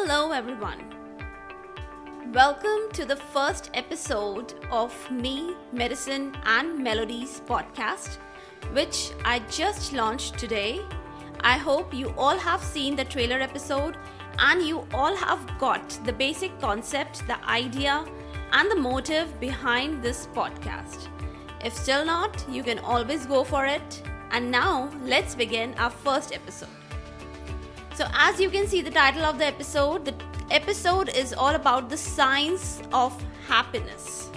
Hello everyone. Welcome to the first episode of Me, Medicine and Melodies podcast, which I just launched today. I hope you all have seen the trailer episode and you all have got the basic concept, the idea and the motive behind this podcast. If still not, you can always go for it. And now let's begin our first episode. So as you can see the title of the episode is all about the science of happiness.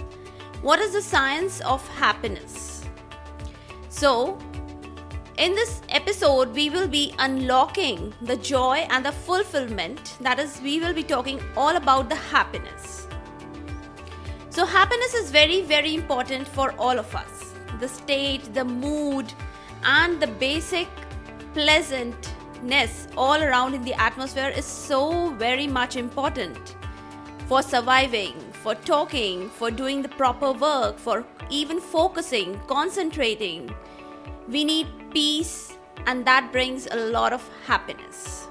What is the science of happiness? So in this episode, we will be unlocking the joy and the fulfillment. That is, we will be talking all about the happiness. So happiness is very, very important for all of us. The state, the mood, and the basic pleasantness all around in the atmosphere is so very much important for surviving, for talking, for doing the proper work, for even focusing, concentrating. We need peace, and that brings a lot of happiness.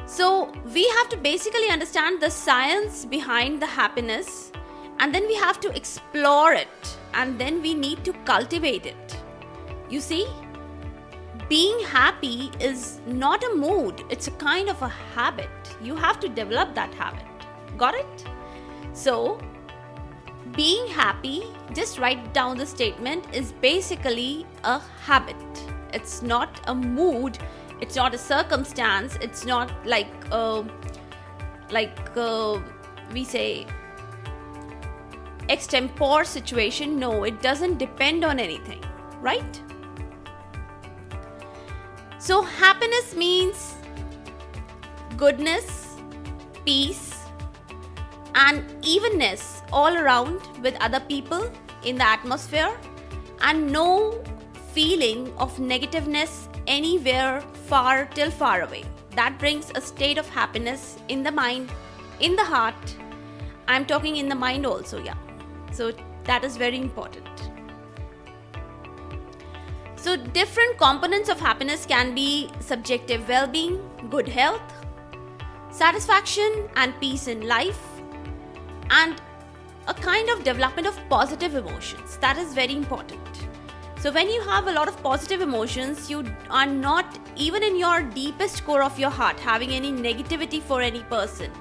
So we have to basically understand the science behind the happiness, and then we have to explore it, and then we need to cultivate it. You see, being happy is not a mood, it's a kind of a habit. You have to develop that habit. Got it? So, being happy, just write down the statement, is basically a habit. It's not a mood, it's not a circumstance, it's not like we say extempore situation. No, it doesn't depend on anything, right? So happiness means goodness, peace, and evenness all around with other people in the atmosphere, and no feeling of negativeness anywhere far away. That brings a state of happiness in the mind, in the heart. I'm talking in the mind also, yeah. So that is very important. So different components of happiness can be subjective well-being, good health, satisfaction and peace in life, and a kind of development of positive emotions. That is very important. So when you have a lot of positive emotions, you are not, even in your deepest core of your heart, having any negativity for any person,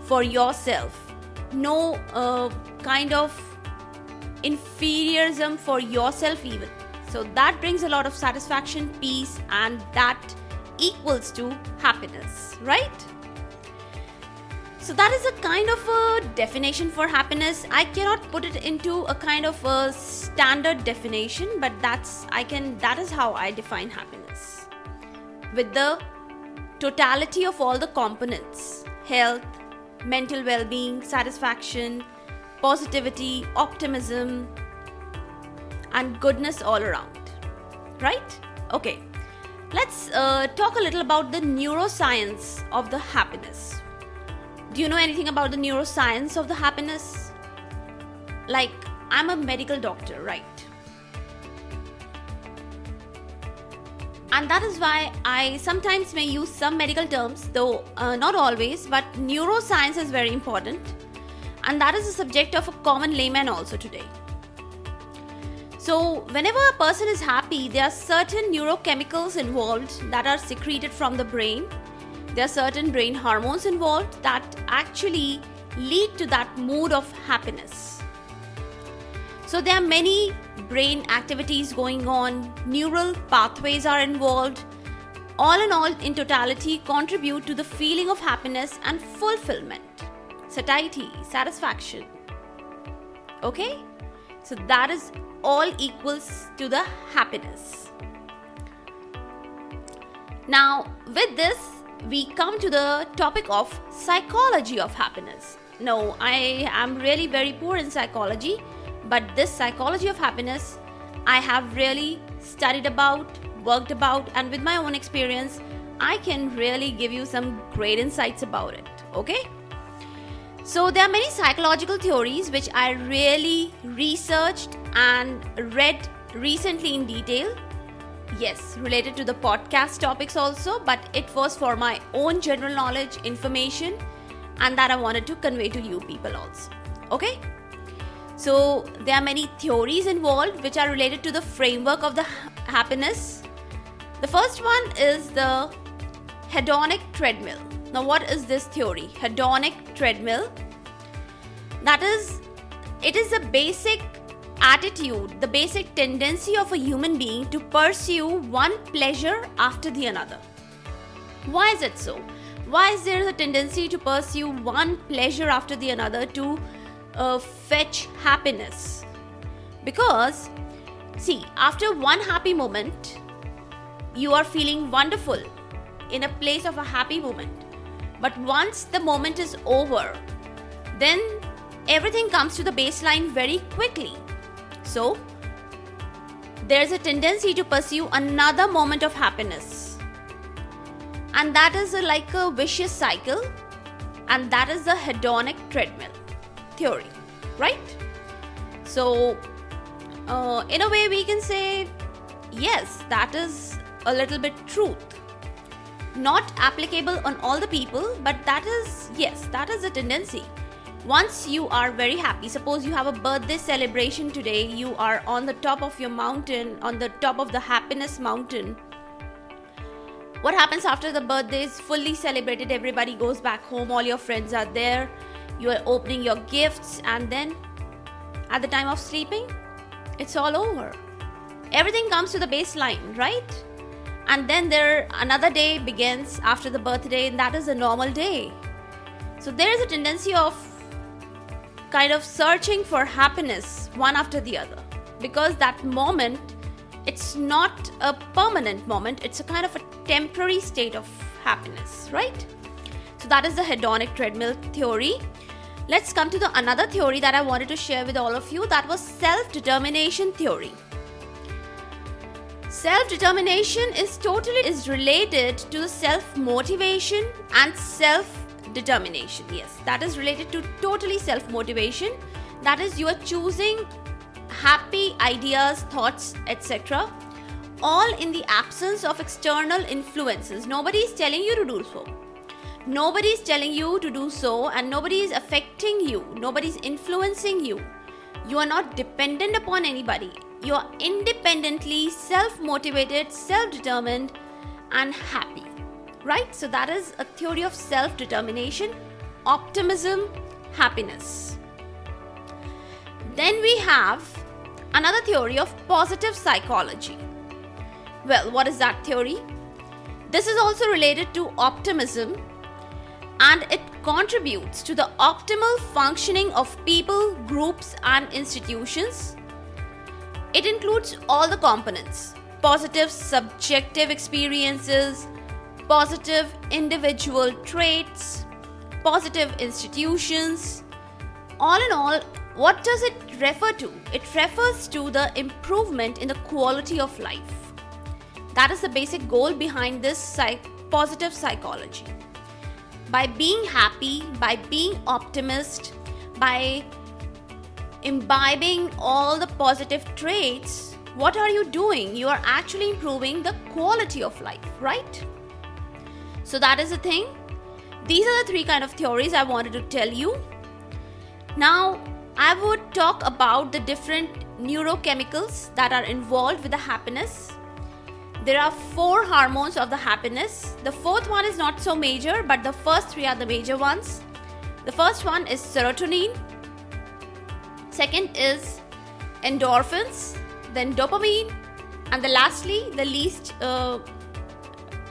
for yourself. No kind of inferiorism for yourself even. So that brings a lot of satisfaction, peace, and that equals to happiness, right? So that is a kind of a definition for happiness. I cannot put it into a kind of a standard definition, but that is how I define happiness. With the totality of all the components: health, mental well-being, satisfaction, positivity, optimism, and goodness all around, right? Okay, let's talk a little about the neuroscience of the happiness. Do you know anything about the neuroscience of the happiness? Like, I'm a medical doctor, right? And that is why I sometimes may use some medical terms, though not always, but neuroscience is very important, and that is the subject of a common layman also today. So whenever a person is happy, there are certain neurochemicals involved that are secreted from the brain. There are certain brain hormones involved that actually lead to that mood of happiness. So there are many brain activities going on, neural pathways are involved. All in all, in totality, contribute to the feeling of happiness and fulfillment, satiety, satisfaction. Okay? So that is all equals to the happiness. Now, with this, we come to the topic of psychology of happiness. No, I am really very poor in psychology, but this psychology of happiness, I have really studied about, worked about, and with my own experience, I can really give you some great insights about it. Okay? So there are many psychological theories which I really researched and read recently in detail. yes, related to the podcast topics also, but it was for my own general knowledge, information, and that I wanted to convey to you people also. Okay? So there are many theories involved which are related to the framework of the happiness. The first one is the hedonic treadmill. Now, what is this theory? Hedonic treadmill. That is, it is the basic attitude, the basic tendency of a human being to pursue one pleasure after the another. Why is it so? Why is there a tendency to pursue one pleasure after the another to fetch happiness? Because, see, after one happy moment, you are feeling wonderful in a place of a happy moment. But once the moment is over, then everything comes to the baseline very quickly. So, there's a tendency to pursue another moment of happiness. And that is like a vicious cycle. And that is the hedonic treadmill theory, right? So, in a way we can say, yes, that is a little bit truth. Not applicable on all the people, but that is, yes, that is a tendency. Once you are very happy, suppose you have a birthday celebration today, you are on the top of your mountain, on the top of the happiness mountain. What happens after the birthday is fully celebrated, everybody goes back home, all your friends are there, you are opening your gifts, and then at the time of sleeping, it's all over. Everything comes to the baseline, right? And then another day begins after the birthday, and that is a normal day. So there is a tendency of kind of searching for happiness one after the other, because that moment, it's not a permanent moment, it's a kind of a temporary state of happiness, right? So that is the hedonic treadmill theory. Let's come to another theory that I wanted to share with all of you. That was self-determination theory. Self-determination is related to the self-motivation and self-determination. Yes, that is related to totally self-motivation. That is, you are choosing happy ideas, thoughts, etc. all in the absence of external influences. Nobody is telling you to do so. Nobody is telling you to do so, and nobody is affecting you. Nobody is influencing you. You are not dependent upon anybody. You are independently self-motivated, self-determined, and happy. Right? So that is a theory of self-determination, optimism, happiness. Then we have another theory of positive psychology. Well, what is that theory? This is also related to optimism, and it contributes to the optimal functioning of people, groups, and institutions. It includes all the components: positive subjective experiences, positive individual traits, positive institutions. All in all, what does it refer to? It refers to the improvement in the quality of life. That is the basic goal behind this positive psychology. By being happy, by being optimist, by imbibing all the positive traits, what are you doing? You are actually improving the quality of life, right? So that is the thing. These are the three kind of theories I wanted to tell you. Now, I would talk about the different neurochemicals that are involved with the happiness. There are 4 hormones of the happiness. The fourth one is not so major, but the first 3 are the major ones. The first one is serotonin. Second is endorphins, then dopamine, and lastly, the least,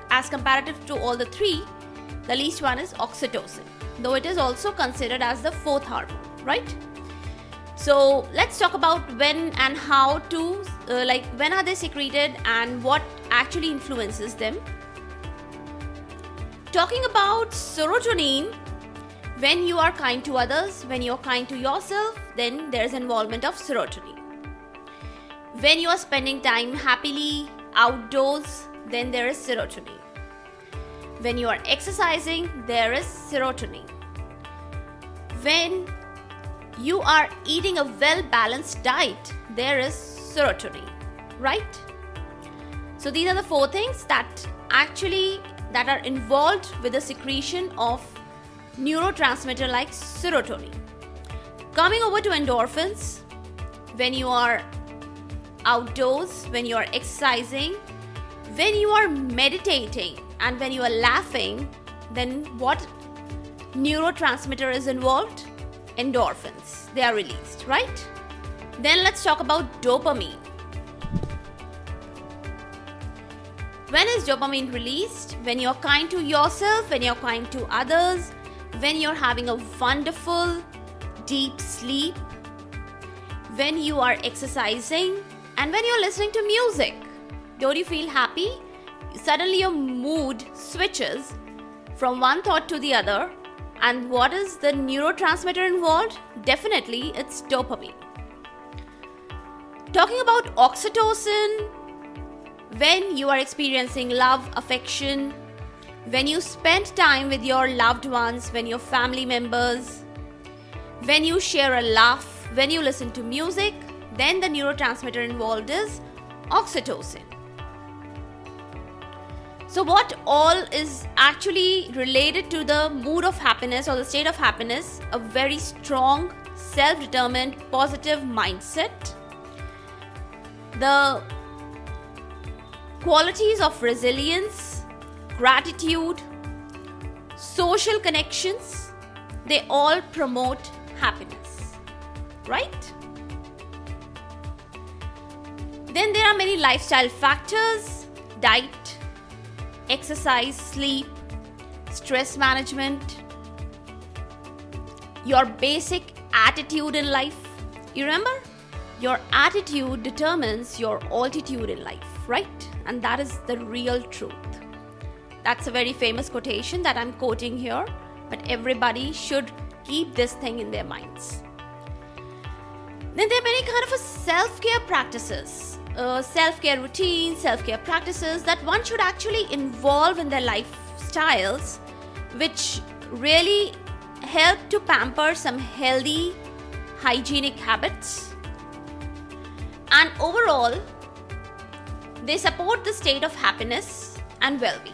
as comparative to all the 3, the least one is oxytocin, though it is also considered as the 4th hormone, right? So let's talk about when and how to, when are they secreted and what actually influences them. Talking about serotonin, when you are kind to others, when you are kind to yourself, then there is involvement of serotonin. When you are spending time happily outdoors, then there is serotonin. When you are exercising, there is serotonin. When you are eating a well-balanced diet, there is serotonin, right? So these are the 4 things that are involved with the secretion of neurotransmitter like serotonin. Coming over to endorphins, when you are outdoors, when you are exercising, when you are meditating, and when you are laughing, then what neurotransmitter is involved? Endorphins. They are released, right? Then let's talk about dopamine. When is dopamine released? When you're kind to yourself, when you're kind to others, when you're having a wonderful deep sleep, when you are exercising, and when you're listening to music. Don't you feel happy? Suddenly your mood switches from one thought to the other. And what is the neurotransmitter involved? Definitely, it's dopamine. Talking about oxytocin, when you are experiencing love, affection, when you spend time with your loved ones, when your family members, when you share a laugh, when you listen to music, then the neurotransmitter involved is oxytocin. So what all is actually related to the mood of happiness or the state of happiness? A very strong, self-determined, positive mindset. The qualities of resilience, gratitude, social connections, they all promote happiness, right? Then there are many lifestyle factors: diet, exercise, sleep, stress management, your basic attitude in life. You remember? Your attitude determines your altitude in life, right? And that is the real truth. That's a very famous quotation that I'm quoting here, but everybody should keep this thing in their minds. Then there are many kind of self-care practices, self-care routines, self-care practices that one should actually involve in their lifestyles, which really help to pamper some healthy, hygienic habits. And overall, they support the state of happiness and well-being.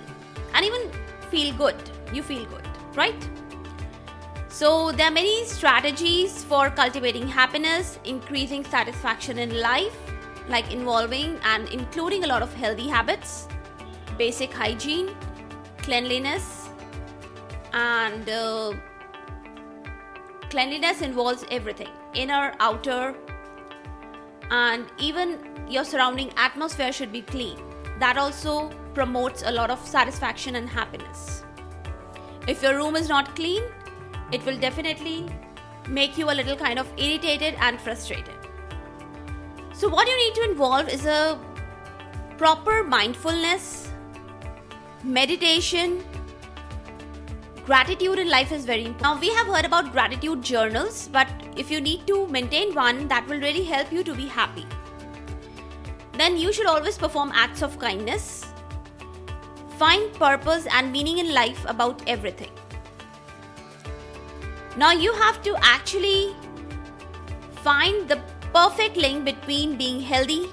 And even feel good. You feel good, right? So there are many strategies for cultivating happiness, increasing satisfaction in life, like involving and including a lot of healthy habits, basic hygiene, cleanliness, and cleanliness involves everything: inner, outer, and even your surrounding atmosphere should be clean. That also promotes a lot of satisfaction and happiness. If your room is not clean, it will definitely make you a little kind of irritated and frustrated. So what you need to involve is a proper mindfulness, meditation. Gratitude in life is very important. Now we have heard about gratitude journals, but if you need to maintain one, that will really help you to be happy. Then you should always perform acts of kindness. Find purpose and meaning in life about everything. Now you have to actually find the perfect link between being healthy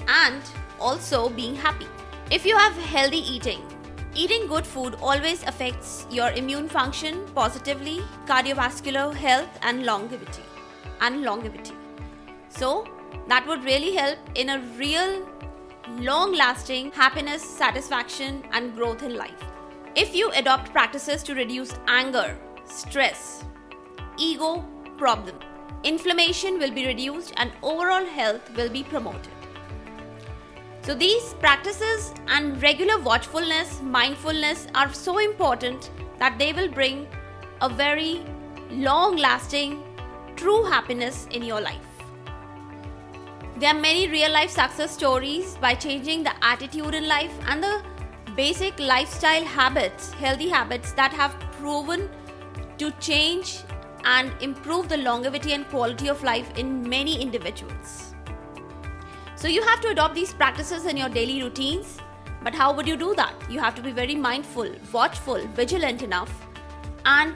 and also being happy. If you have healthy eating good food always affects your immune function positively, cardiovascular health, and longevity. So that would really help in a real long-lasting happiness, satisfaction, and growth in life. If you adopt practices to reduce anger, stress, ego problem, inflammation will be reduced and overall health will be promoted. So these practices and regular watchfulness, mindfulness are so important that they will bring a very long-lasting, true happiness in your life. There are many real-life success stories by changing the attitude in life and the basic lifestyle habits, healthy habits that have proven to change and improve the longevity and quality of life in many individuals. So you have to adopt these practices in your daily routines. But how would you do that? You have to be very mindful, watchful, vigilant enough, and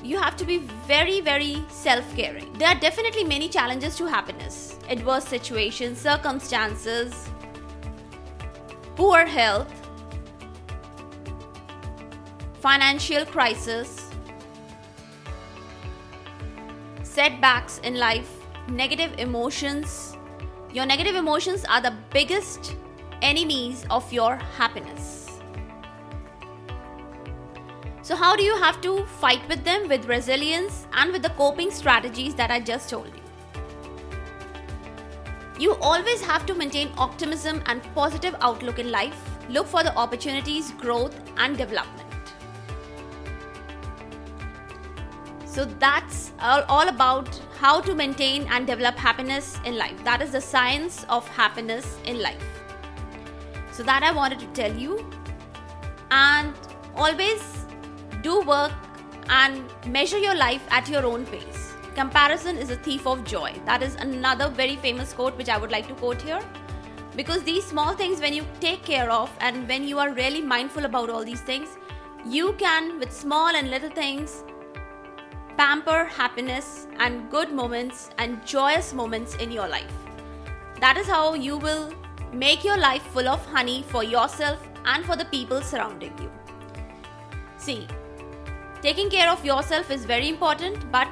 you have to be very, very self-caring. There are definitely many challenges to happiness. Adverse situations, circumstances, poor health, financial crisis, setbacks in life, negative emotions. Your negative emotions are the biggest enemies of your happiness. So how do you have to fight with them? With resilience and with the coping strategies that I just told you. You always have to maintain optimism and positive outlook in life. Look for the opportunities, growth and development. So that's all about how to maintain and develop happiness in life. That is the science of happiness in life. So that I wanted to tell you. And always do work and measure your life at your own pace. Comparison is a thief of joy. That is another very famous quote which I would like to quote here. Because these small things, when you take care of and when you are really mindful about all these things, you can, with small and little things, pamper happiness and good moments and joyous moments in your life. That is how you will make your life full of honey for yourself and for the people surrounding you. See, taking care of yourself is very important, but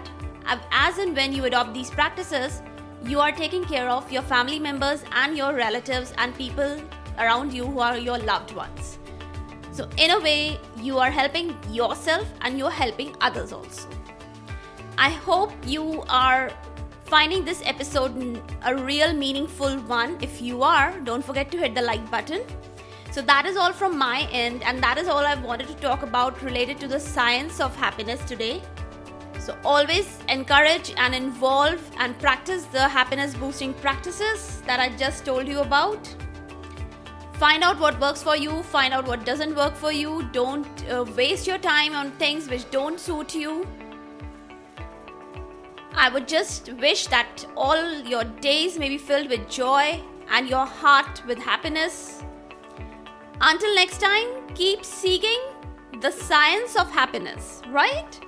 as and when you adopt these practices, you are taking care of your family members and your relatives and people around you who are your loved ones. So in a way, you are helping yourself and you are helping others also. I hope you are finding this episode a real meaningful one. If you are, don't forget to hit the like button. So that is all from my end, and that is all I wanted to talk about related to the science of happiness today. So always encourage and involve and practice the happiness boosting practices that I just told you about. Find out what works for you, find out what doesn't work for you. Don't waste your time on things which don't suit you. I would just wish that all your days may be filled with joy and your heart with happiness. Until next time, keep seeking the science of happiness, right?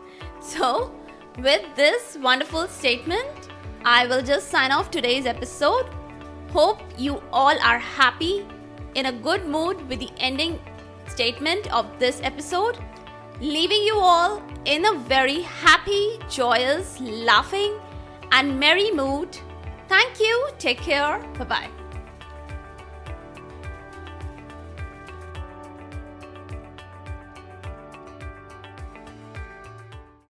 So, with this wonderful statement, I will just sign off today's episode. Hope you all are happy, in a good mood with the ending statement of this episode. Leaving you all in a very happy, joyous, laughing and merry mood. Thank you. Take care. Bye-bye.